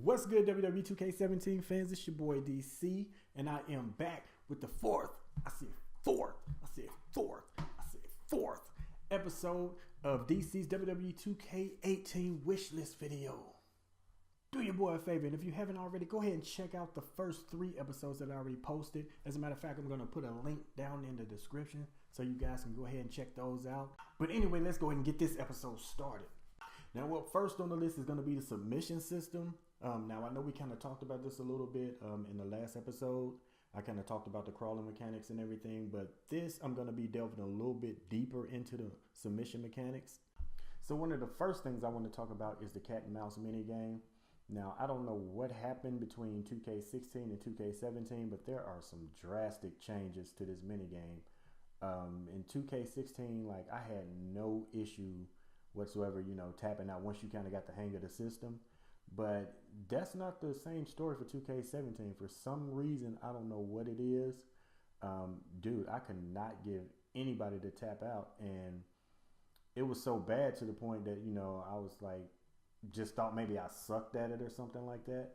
What's good, WWE 2K18 fans? It's your boy DC, and I am back with the fourth episode of DC's WWE 2K18 Wishlist video. Do your boy a favor, and if you haven't already, go ahead and check out the first 3 episodes that I already posted. As a matter of fact, I'm going to put a link down in the description so you guys can go ahead and check those out. But anyway, let's go ahead and get this episode started. Now, well, first on the list is going to be the submission system. Now, I know we kind of talked about this a little bit in the last episode. I kind of talked about the crawling mechanics and everything, but this I'm going to be delving a little bit deeper into the submission mechanics. So one of the first things I want to talk about is the cat and mouse mini game. Now, I don't know what happened between 2K16 and 2K17, but there are some drastic changes to this mini game. In 2K16, like, I had no issue whatsoever, tapping out once you kind of got the hang of the system. But that's not the same story for 2K17. For some reason, I don't know what it is. Dude, I could not give anybody to tap out. And it was so bad to the point that, I was like, just thought maybe I sucked at it or something like that.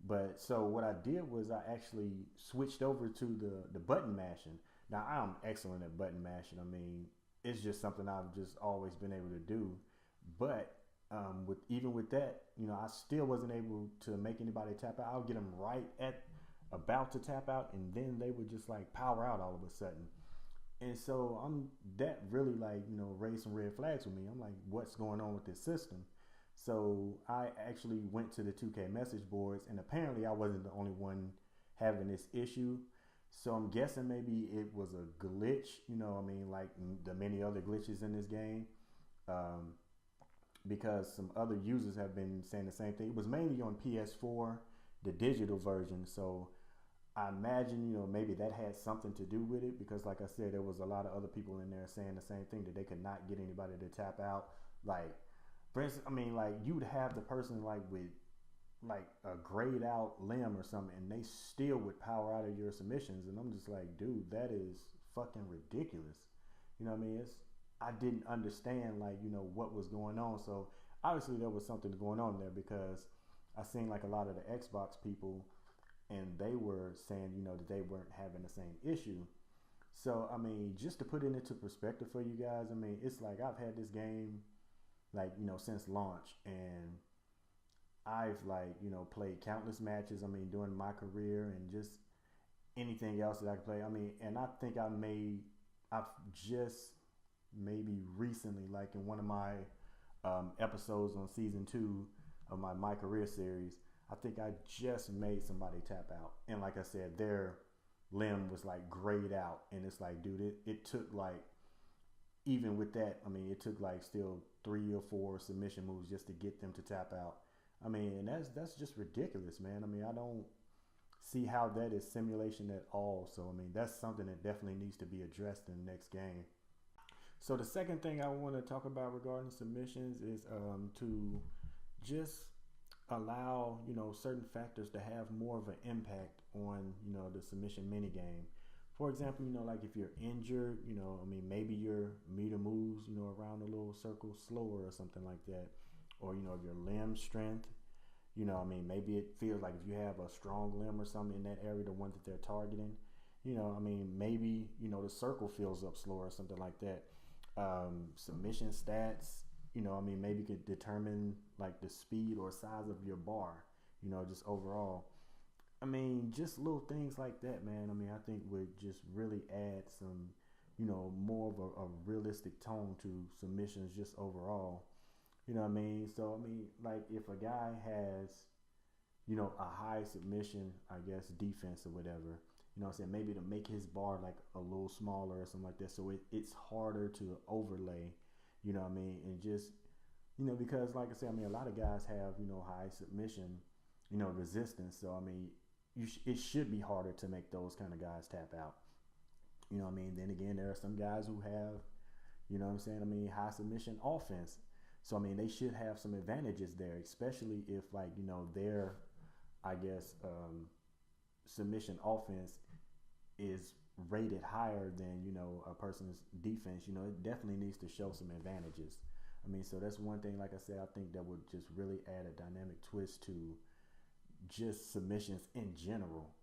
But so what I did was I actually switched over to the button mashing. Now, I'm excellent at button mashing. I mean, it's just something I've just always been able to do. But even with that, I still wasn't able to make anybody tap out. I'll get them right at about to tap out, and then they would just like power out all of a sudden. And so that really raised some red flags with me. I'm like, what's going on with this system? So I actually went to the 2K message boards, and apparently I wasn't the only one having this issue. So I'm guessing maybe it was a glitch, like the many other glitches in this game. Because some other users have been saying the same thing. It was mainly on PS4, the digital version. So I imagine, maybe that had something to do with it, because like I said, there was a lot of other people in there saying the same thing, that they could not get anybody to tap out. Like, for instance, you'd have the person with a grayed out limb or something, and they still would power out of your submissions. And I'm just like, dude, that is fucking ridiculous. I didn't understand what was going on. So obviously there was something going on there, because I seen a lot of the Xbox people, and they were saying, that they weren't having the same issue. So, just to put it into perspective for you guys, it's like I've had this game since launch, and I've played countless matches, during my career, and just anything else that I could play. And I think I've just maybe recently, in one of my episodes on season 2 of my career series, I think I just made somebody tap out. And like I said, their limb was grayed out. And it's like, dude, it took even with that, it took still 3 or 4 submission moves just to get them to tap out. And that's just ridiculous, man. I don't see how that is simulation at all. So, that's something that definitely needs to be addressed in the next game. So the second thing I want to talk about regarding submissions is to just allow, certain factors to have more of an impact on, the submission mini game. For example, if you're injured, maybe your meter moves, around a little circle slower or something like that. Or, your limb strength, maybe it feels like if you have a strong limb or something in that area, the one that they're targeting, maybe, the circle fills up slower or something like that. Submission stats, maybe you could determine the speed or size of your bar, just overall. Just little things like that, man. I think would just really add some, more of a realistic tone to submissions just overall. So, if a guy has, a high submission, I guess, defense or whatever, maybe to make his bar a little smaller or something like that, so it's harder to overlay, and just, because like I said, a lot of guys have, high submission, resistance. So, it should be harder to make those kind of guys tap out. Then again, there are some guys who have, high submission offense. So, they should have some advantages there, especially if their, I guess, submission offense is rated higher than, a person's defense. It definitely needs to show some advantages. So that's one thing, like I said, I think that would just really add a dynamic twist to, just submissions in general.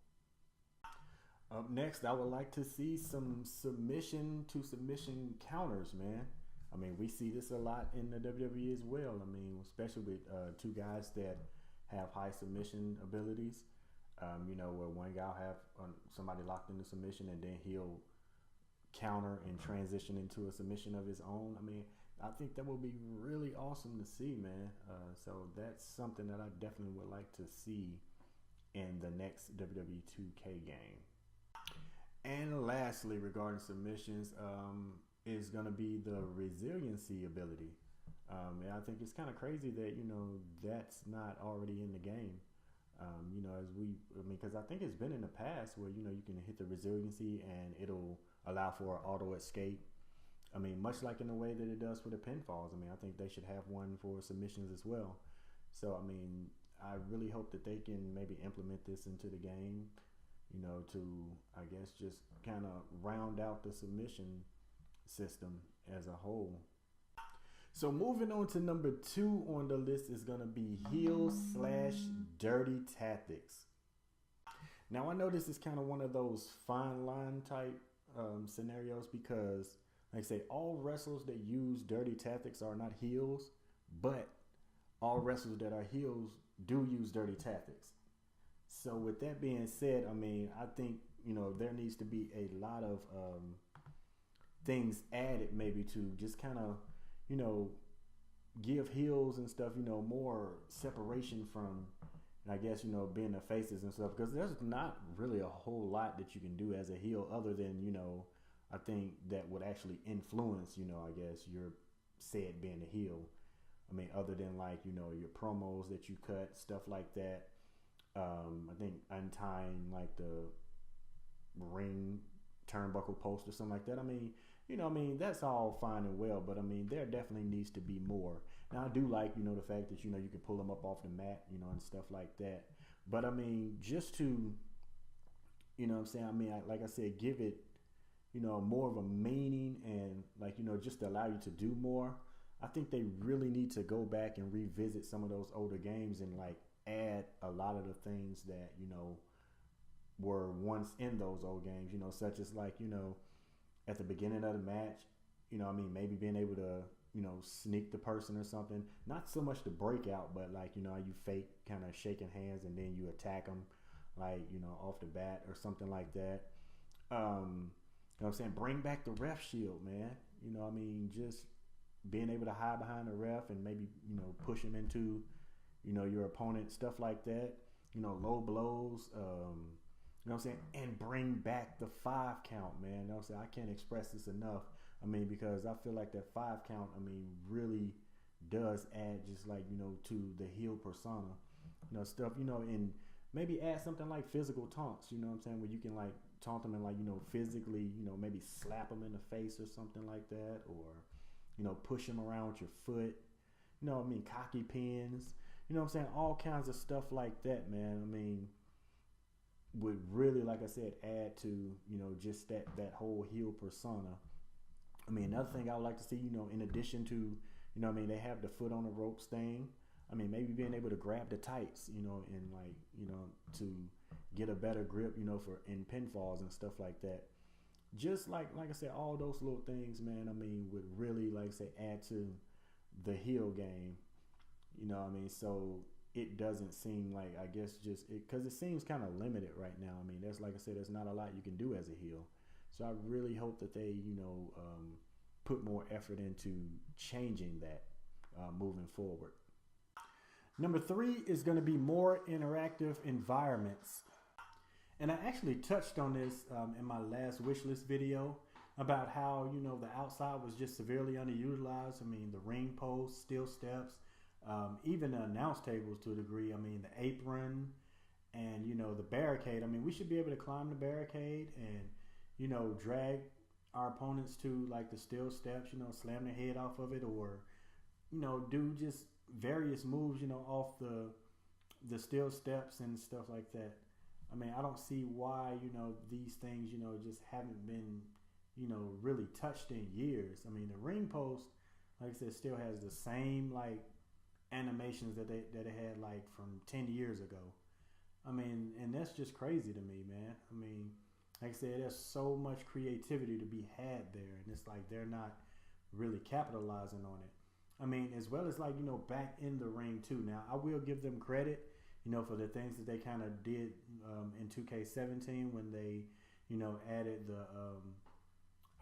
Up next, I would like to see some submission to submission counters, man. I mean, we see this a lot in the WWE as well. I mean, especially with two guys that have high submission abilities. Where one guy will have somebody locked into submission and then he'll counter and transition into a submission of his own. I mean, I think that would be really awesome to see, man. So that's something that I definitely would like to see in the next WWE 2K game. And lastly, regarding submissions, is going to be the resiliency ability. And I think it's kind of crazy that, that's not already in the game. Because I think it's been in the past where, you can hit the resiliency and it'll allow for an auto escape. I mean, much like in the way that it does for the pinfalls. I mean, I think they should have one for submissions as well. So, I mean, I really hope that they can maybe implement this into the game, to, I guess, just kind of round out the submission system as a whole. So moving on to number 2 on the list is going to be heel/dirty tactics. Now, I know this is kind of one of those fine line type scenarios because, like I say, all wrestlers that use dirty tactics are not heels, but all wrestlers that are heels do use dirty tactics. So with that being said, I mean, I think, there needs to be a lot of things added maybe to just kind of, give heels and stuff, more separation from, I guess, being the faces and stuff, because there's not really a whole lot that you can do as a heel other than, I think that would actually influence, I guess, your said being a heel. I mean, other than like, your promos that you cut, stuff like that. I think untying like the ring turnbuckle post or something like that. I mean, that's all fine and well, but I mean, there definitely needs to be more. Now, I do like, the fact that, you can pull them up off the mat, and stuff like that. But I mean, just to, what I'm saying? I mean, like I said, give it, more of a meaning and like, just to allow you to do more. I think they really need to go back and revisit some of those older games and like add a lot of the things that, were once in those old games, such as like, at the beginning of the match, maybe being able to, sneak the person or something. Not so much the breakout, but like, you fake kind of shaking hands and then you attack them like, off the bat or something like that. You know what I'm saying? Bring back the ref shield, man. Just being able to hide behind the ref and maybe, push him into, your opponent, stuff like that. Low blows, you know what I'm saying? And bring back the 5 count, man. You know what I'm saying? I can't express this enough. I mean, because I feel like that 5 count, really does add just like, to the heel persona, stuff, and maybe add something like physical taunts, you know what I'm saying? Where you can like taunt them and like, physically, maybe slap them in the face or something like that. Or, push them around with your foot, cocky pins, you know what I'm saying? All kinds of stuff like that, man. Would really, like I said, add to, just that whole heel persona. Another thing I would like to see, in addition to, they have the foot on the ropes thing. Maybe being able to grab the tights, and like, to get a better grip, for in pinfalls and stuff like that. Just like I said, all those little things, man, would really, like I say, add to the heel game, so it doesn't seem like, I guess, just because it seems kind of limited right now. There's, like I said, there's not a lot you can do as a heel. So I really hope that they, put more effort into changing that moving forward. Number 3 is going to be more interactive environments. And I actually touched on this in my last wishlist video about how, the outside was just severely underutilized. The ring posts, steel steps, even the announce tables to a degree. The apron and, the barricade. We should be able to climb the barricade and, drag our opponents to like the steel steps, slam their head off of it, or, do just various moves, off the steel steps and stuff like that. I don't see why, these things, just haven't been, really touched in years. The ring post, like I said, still has the same like animations that it had like from 10 years ago. I mean, and that's just crazy to me, man. I mean, like I said, there's so much creativity to be had there, and it's like they're not really capitalizing on it. I mean, as well as like, back in the ring too. Now, I will give them credit, for the things that they kind of did in 2K17 when they, added the,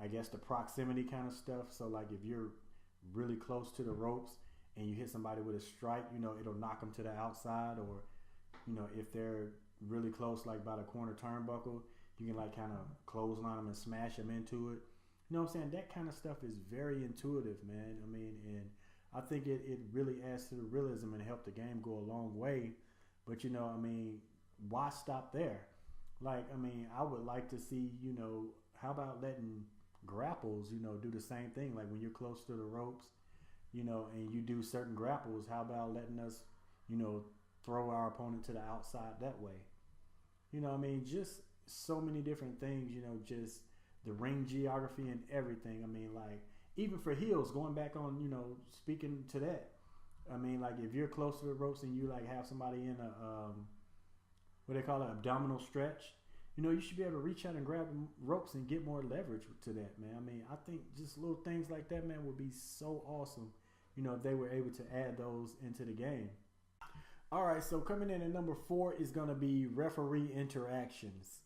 I guess the proximity kind of stuff. So like if you're really close to the ropes and you hit somebody with a strike, it'll knock them to the outside, or, if they're really close, like by the corner turnbuckle, you can like kind of clothesline them and smash them into it. You know what I'm saying? That kind of stuff is very intuitive, man. I mean, and I think it really adds to the realism and help the game go a long way. But, I mean, why stop there? Like, I mean, I would like to see, how about letting grapples, do the same thing? Like when you're close to the ropes, and you do certain grapples, how about letting us, throw our opponent to the outside that way? I mean, just so many different things, just the ring geography and everything. I mean, like, even for heels, going back on, speaking to that, I mean, like, if you're close to the ropes and you, like, have somebody in a, what they call it, abdominal stretch, you should be able to reach out and grab ropes and get more leverage to that, man. I mean, I think just little things like that, man, would be so awesome, if they were able to add those into the game. All right, so coming in at number 4 is going to be referee interactions.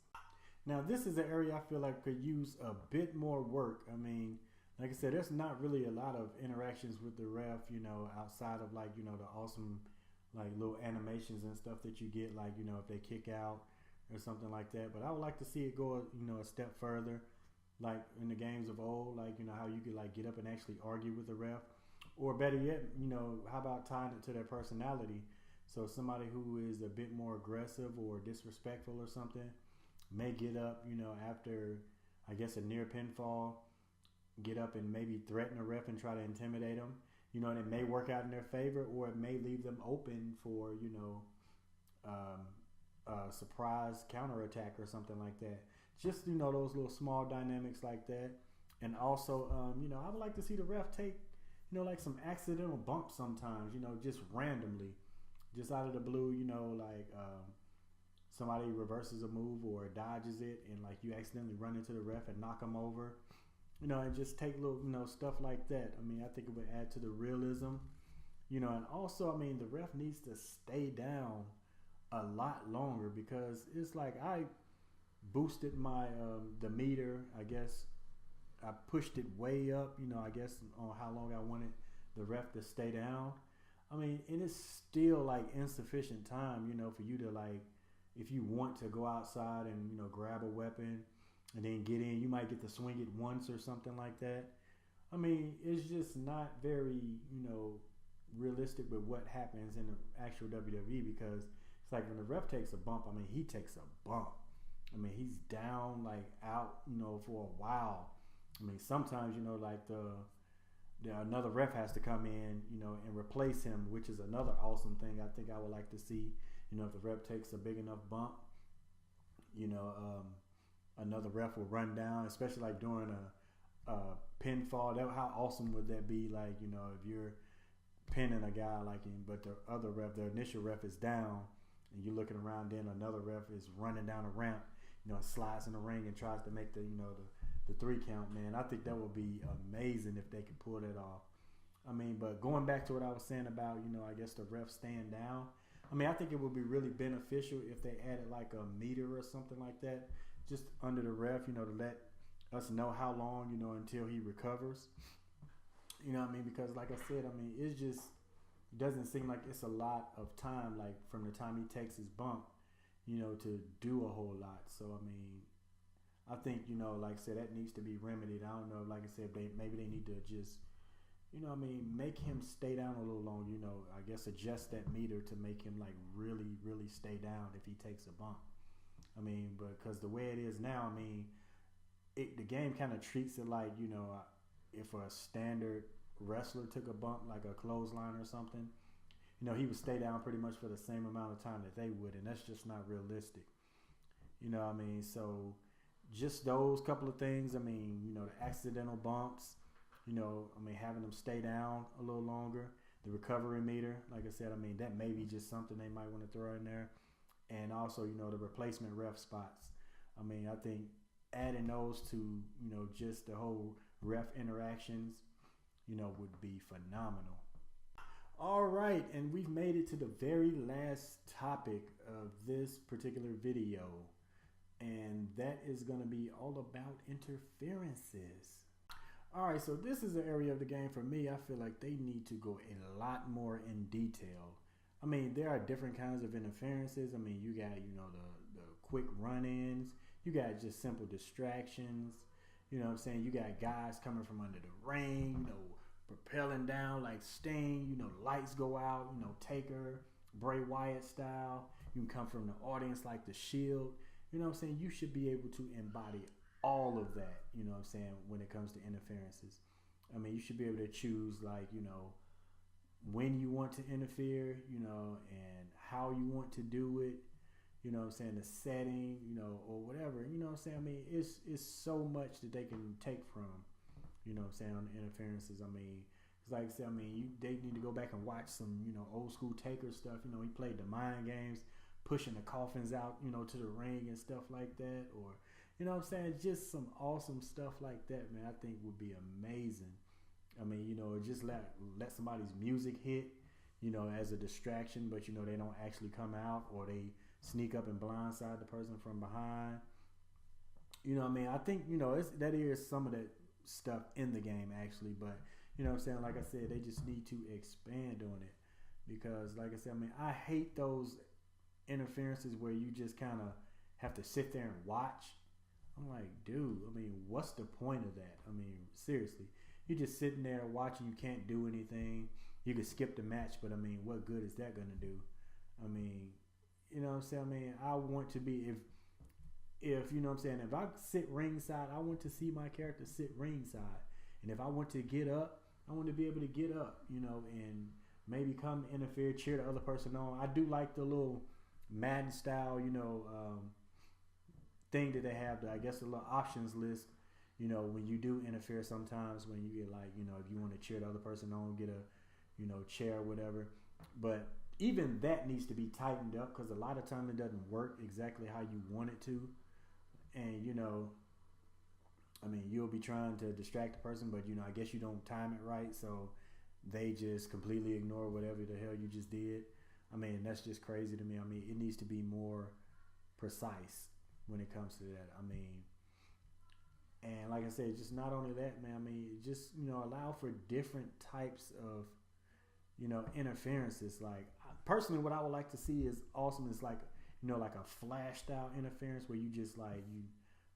Now, this is an area I feel like could use a bit more work. I mean, like I said, there's not really a lot of interactions with the ref, outside of like, the awesome like little animations and stuff that you get, like, if they kick out or something like that. But I would like to see it go, a step further, like in the games of old, like, how you could like get up and actually argue with the ref. Or better yet, how about tying it to their personality? So somebody who is a bit more aggressive or disrespectful or something may get up, after, I guess, a near pinfall, get up and maybe threaten a ref and try to intimidate them, and it may work out in their favor, or it may leave them open for, a surprise counterattack or something like that. Just, those little small dynamics like that. And also, I would like to see the ref take, like some accidental bumps sometimes, just randomly, just out of the blue, like, somebody reverses a move or dodges it, and like you accidentally run into the ref and knock them over, and just take little, stuff like that. I mean, I think it would add to the realism, and also, I mean, the ref needs to stay down a lot longer, because it's like I boosted my, the meter, I guess. I pushed it way up, I guess on how long I wanted the ref to stay down. I mean, it is still like insufficient time, for you to like, if you want to go outside and, grab a weapon and then get in, you might get to swing it once or something like that. I mean, it's just not very, realistic with what happens in the actual WWE, because it's like when the ref takes a bump, I mean, he takes a bump. I mean, he's down, like out, for a while. I mean, sometimes, like another ref has to come in, and replace him, which is another awesome thing I think I would like to see. If the ref takes a big enough bump, another ref will run down, especially like during a pinfall. How awesome would that be? Like, if you're pinning a guy, like, but the other ref, the initial ref is down, and you're looking around, then another ref is running down a ramp, slides in the ring and tries to make the 3 count, man. I think that would be amazing if they could pull that off. I mean, but going back to what I was saying about, I guess the ref staying down, I mean, I think it would be really beneficial if they added like a meter or something like that, just under the ref, to let us know how long, until he recovers. You know what I mean? Because like I said, I mean, it doesn't seem like it's a lot of time, like from the time he takes his bump, to do a whole lot. So, I mean, I think, like I said, that needs to be remedied. I don't know, like I said, maybe they need to just, make him stay down a little long, I guess adjust that meter to make him like really, really stay down if he takes a bump. I mean, because the way it is now, I mean, the game kind of treats it like, if a standard wrestler took a bump, like a clothesline or something, he would stay down pretty much for the same amount of time that they would, and that's just not realistic. What I mean? So just those couple of things, I mean, the accidental bumps, I mean, having them stay down a little longer, the recovery meter, like I said, I mean, that may be just something they might want to throw in there. and also, you know, the replacement ref spots. I mean, I think adding those to, you know, just the whole ref interactions, you know, would be phenomenal. All right, and we've made it to the very last topic of this particular video, and that is going to be all about interferences. All right, so this is an area of the game for me. I feel like they need to go a lot more in detail. I mean, there are different kinds of interferences. I mean, you got, you know, the quick run-ins. You got just simple distractions. You know what I'm saying? You got guys coming from under the ring, you know, propelling down like Sting. You know, lights go out, you know, Taker, Bray Wyatt style. You can come from the audience like the Shield. You know what I'm saying? You should be able to embody all of that, you know what I'm saying, when it comes to interferences. I mean, you should be able to choose, like, you know, when you want to interfere, you know, and how you want to do it, you know what I'm saying, the setting, you know, or whatever, you know what I'm saying. I mean, it's so much that they can take from, you know what I'm saying, on the interferences. I mean, it's like I said, I mean, they need to go back and watch some, you know, old school Taker stuff. You know, he played the mind games, pushing the coffins out, you know, to the ring and stuff like that, or, you know what I'm saying, just some awesome stuff like that, man, I think would be amazing. I mean, you know, just let somebody's music hit, you know, as a distraction, but, you know, they don't actually come out, or they sneak up and blindside the person from behind. You know what I mean? I think, you know, that is some of that stuff in the game, actually, but, you know what I'm saying, like I said, they just need to expand on it, because, like I said, I mean, I hate those interferences where you just kind of have to sit there and watch. I'm like, dude, I mean, what's the point of that? I mean, seriously, you're just sitting there watching. You can't do anything. You could skip the match, but I mean, what good is that going to do? I mean, you know what I'm saying? I mean, I want to be, if you know what I'm saying, if I sit ringside, I want to see my character sit ringside. And if I want to get up, I want to be able to get up, you know, and maybe come interfere, cheer the other person on. I do like the little Madden style, you know, thing that they have, I guess, the little options list, you know, when you do interfere sometimes, when you get, like, you know, if you want to cheer the other person on, get a, you know, chair or whatever. But even that needs to be tightened up, because a lot of times it doesn't work exactly how you want it to. And, you know, I mean, you'll be trying to distract the person, but, you know, I guess you don't time it right, so they just completely ignore whatever the hell you just did. I mean, that's just crazy to me. I mean, it needs to be more precise when it comes to that. I mean, and like I said, just not only that, man, I mean, just, you know, allow for different types of, you know, interferences. Like, personally, what I would like to see is awesome is, like, you know, like a flash style interference where you just, like,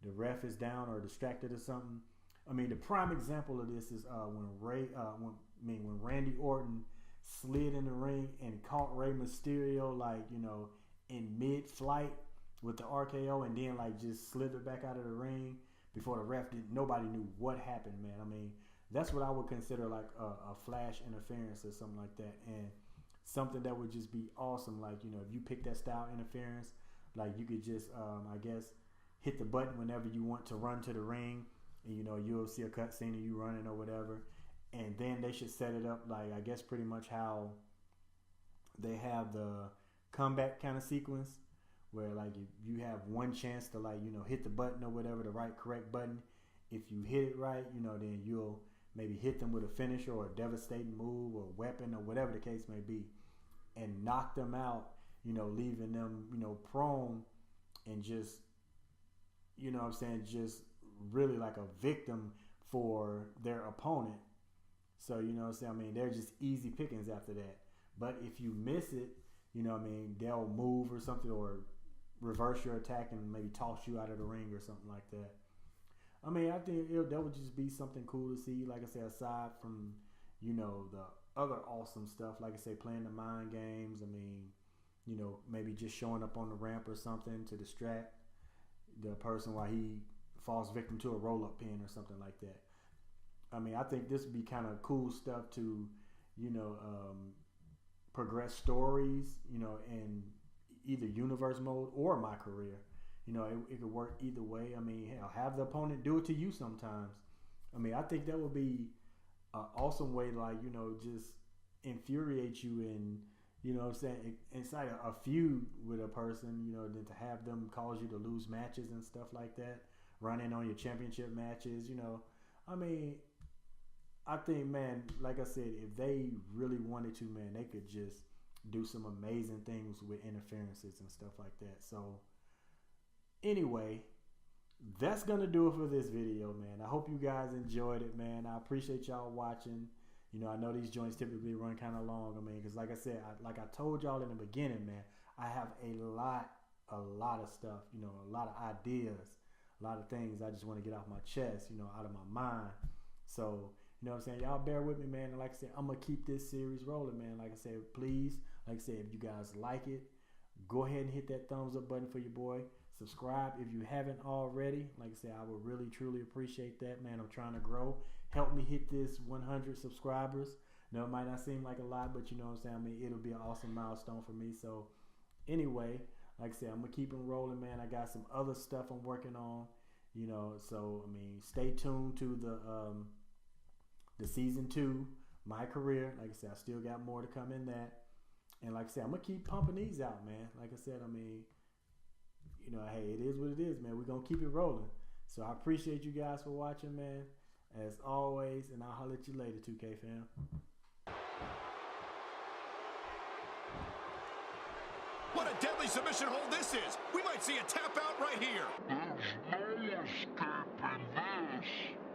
the ref is down or distracted or something. I mean, the prime example of this is when Randy Orton slid in the ring and caught Rey Mysterio, like, you know, in mid-flight with the RKO, and then, like, just slithered back out of the ring before the ref did. Nobody knew what happened, man. I mean, that's what I would consider like a flash interference or something like that, and something that would just be awesome. Like, you know, if you pick that style interference, like, you could just, I guess, hit the button whenever you want to run to the ring, and, you know, you'll see a cutscene of you running or whatever, and then they should set it up like, I guess, pretty much how they have the comeback kind of sequence, where, like, you have one chance to, like, you know, hit the button or whatever, the correct button. If you hit it right, you know, then you'll maybe hit them with a finisher or a devastating move or weapon or whatever the case may be, and knock them out, you know, leaving them, you know, prone, and just, you know what I'm saying, just really like a victim for their opponent. So, you know what I'm saying, I mean, they're just easy pickings after that. But if you miss it, you know what I mean, they'll move or something, or reverse your attack and maybe toss you out of the ring or something like that. I mean, I think that would just be something cool to see. Like I said, aside from, you know, the other awesome stuff, like I say, playing the mind games. I mean, you know, maybe just showing up on the ramp or something to distract the person while he falls victim to a roll-up pin or something like that. I mean, I think this would be kind of cool stuff to, you know, progress stories, you know, in either universe mode or my career. You know, it could work either way. I mean, hell, have the opponent do it to you sometimes. I mean, I think that would be an awesome way to, like, you know, just infuriate you and, you know what I'm saying, inside a feud with a person, you know, than to have them cause you to lose matches and stuff like that, running on your championship matches, you know. I mean, I think, man, like I said, if they really wanted to, man, they could just do some amazing things with interferences and stuff like that. So, anyway, that's going to do it for this video, man. I hope you guys enjoyed it, man. I appreciate y'all watching. You know, I know these joints typically run kind of long. I mean, because like I said, like I told y'all in the beginning, man, I have a lot of stuff, you know, a lot of ideas, a lot of things I just want to get off my chest, you know, out of my mind. So, you know what I'm saying? Y'all bear with me, man. And like I said, I'm going to keep this series rolling, man. Like I said, please, like I said, if you guys like it, go ahead and hit that thumbs up button for your boy. Subscribe if you haven't already. Like I said, I would really, truly appreciate that, man. I'm trying to grow. Help me hit this 100 subscribers. No, it might not seem like a lot, but you know what I'm saying? I mean, it'll be an awesome milestone for me. So, anyway, like I said, I'm going to keep them rolling, man. I got some other stuff I'm working on, you know. So, I mean, stay tuned to the season 2, my career. Like I said, I still got more to come in that. And like I said, I'm going to keep pumping these out, man. Like I said, I mean, you know, hey, it is what it is, man. We're going to keep it rolling. So I appreciate you guys for watching, man. As always, and I'll holler at you later, 2K fam. What a deadly submission hold this is. We might see a tap out right here. There's no escaping this.